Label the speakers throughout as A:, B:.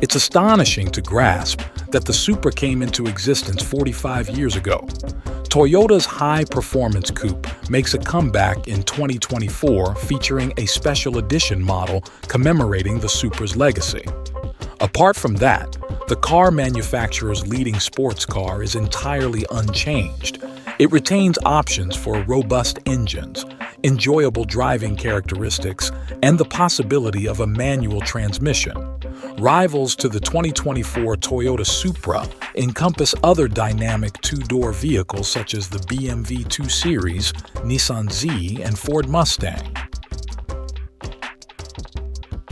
A: It's astonishing to grasp that the Supra came into existence 45 years ago. Toyota's high-performance coupe makes a comeback in 2024 featuring a special edition model commemorating the Supra's legacy. Apart from that, the car manufacturer's leading sports car is entirely unchanged. It retains options for robust engines, enjoyable driving characteristics, and the possibility of a manual transmission. Rivals to the 2024 Toyota Supra encompass other dynamic two-door vehicles such as the BMW 2 Series, Nissan Z, and Ford Mustang.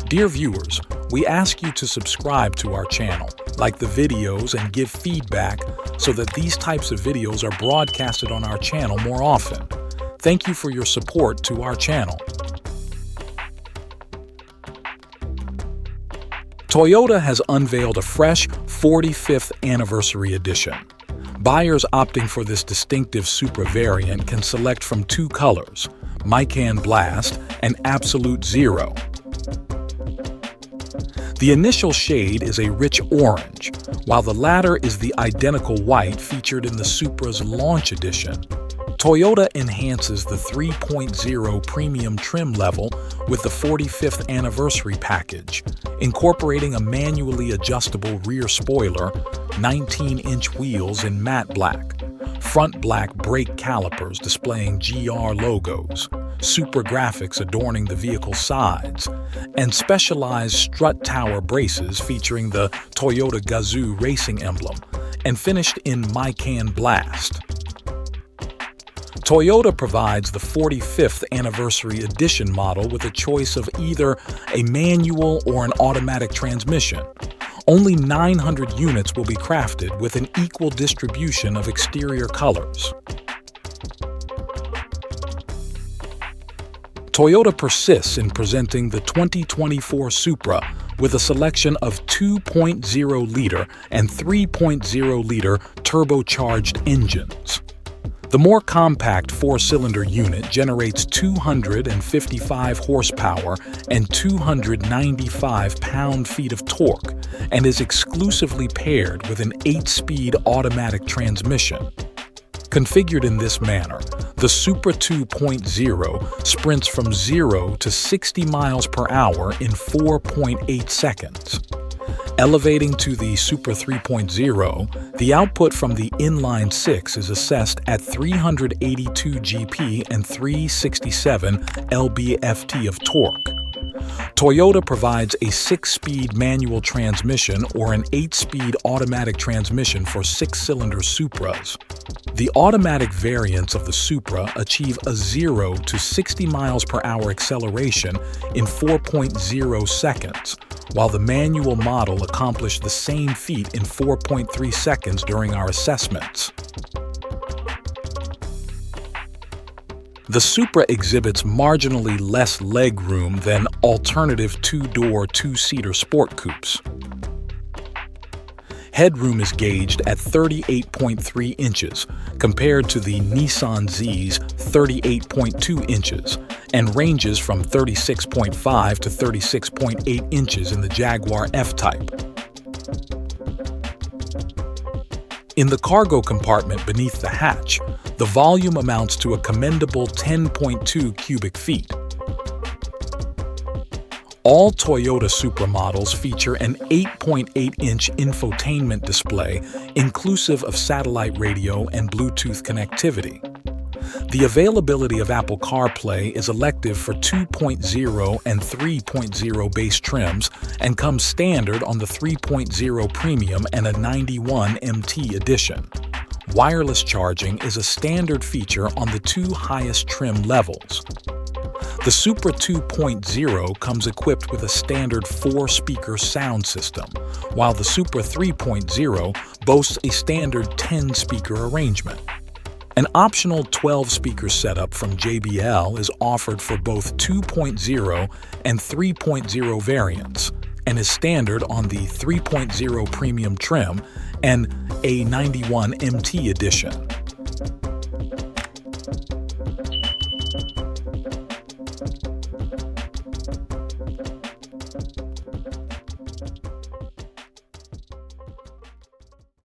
A: Dear viewers, we ask you to subscribe to our channel, like the videos, and give feedback so that these types of videos are broadcasted on our channel more often. Thank you for your support to our channel. Toyota has unveiled a fresh 45th anniversary edition. Buyers opting for this distinctive Supra variant can select from two colors, Macan Blast and Absolute Zero. The initial shade is a rich orange, while the latter is the identical white featured in the Supra's launch edition. Toyota enhances the 3.0 premium trim level with the 45th anniversary package, incorporating a manually adjustable rear spoiler, 19-inch wheels in matte black, front black brake calipers displaying GR logos, Supra graphics adorning the vehicle's sides, and specialized strut tower braces featuring the Toyota Gazoo racing emblem and finished in Macan Blast. Toyota provides the 45th anniversary edition model with a choice of either a manual or an automatic transmission. Only 900 units will be crafted with an equal distribution of exterior colors. Toyota persists in presenting the 2024 Supra with a selection of 2.0-liter and 3.0-liter turbocharged engines. The more compact four-cylinder unit generates 255 horsepower and 295 pound-feet of torque and is exclusively paired with an 8-speed automatic transmission. Configured in this manner, the Supra 2.0 sprints from 0 to 60 miles per hour in 4.8 seconds. Elevating to the Supra 3.0, the output from the inline-6 is assessed at 382 GP and 367 lb-ft of torque. Toyota provides a 6-speed manual transmission or an 8-speed automatic transmission for 6-cylinder Supras. The automatic variants of the Supra achieve a 0 to 60 miles per hour acceleration in 4.0 seconds, while the manual model accomplished the same feat in 4.3 seconds during our assessments. The Supra exhibits marginally less legroom than alternative two-door, two-seater sport coupes. Headroom is gauged at 38.3 inches compared to the Nissan Z's 38.2 inches and ranges from 36.5 to 36.8 inches in the Jaguar F-Type. In the cargo compartment beneath the hatch, the volume amounts to a commendable 10.2 cubic feet. All Toyota Supra models feature an 8.8-inch infotainment display inclusive of satellite radio and Bluetooth connectivity. The availability of Apple CarPlay is elective for 2.0 and 3.0 base trims and comes standard on the 3.0 Premium and a 91 MT edition. Wireless charging is a standard feature on the two highest trim levels. The Supra 2.0 comes equipped with a standard 4-speaker sound system, while the Supra 3.0 boasts a standard 10-speaker arrangement. An optional 12-speaker setup from JBL is offered for both 2.0 and 3.0 variants and is standard on the 3.0 Premium trim and a 91 MT edition.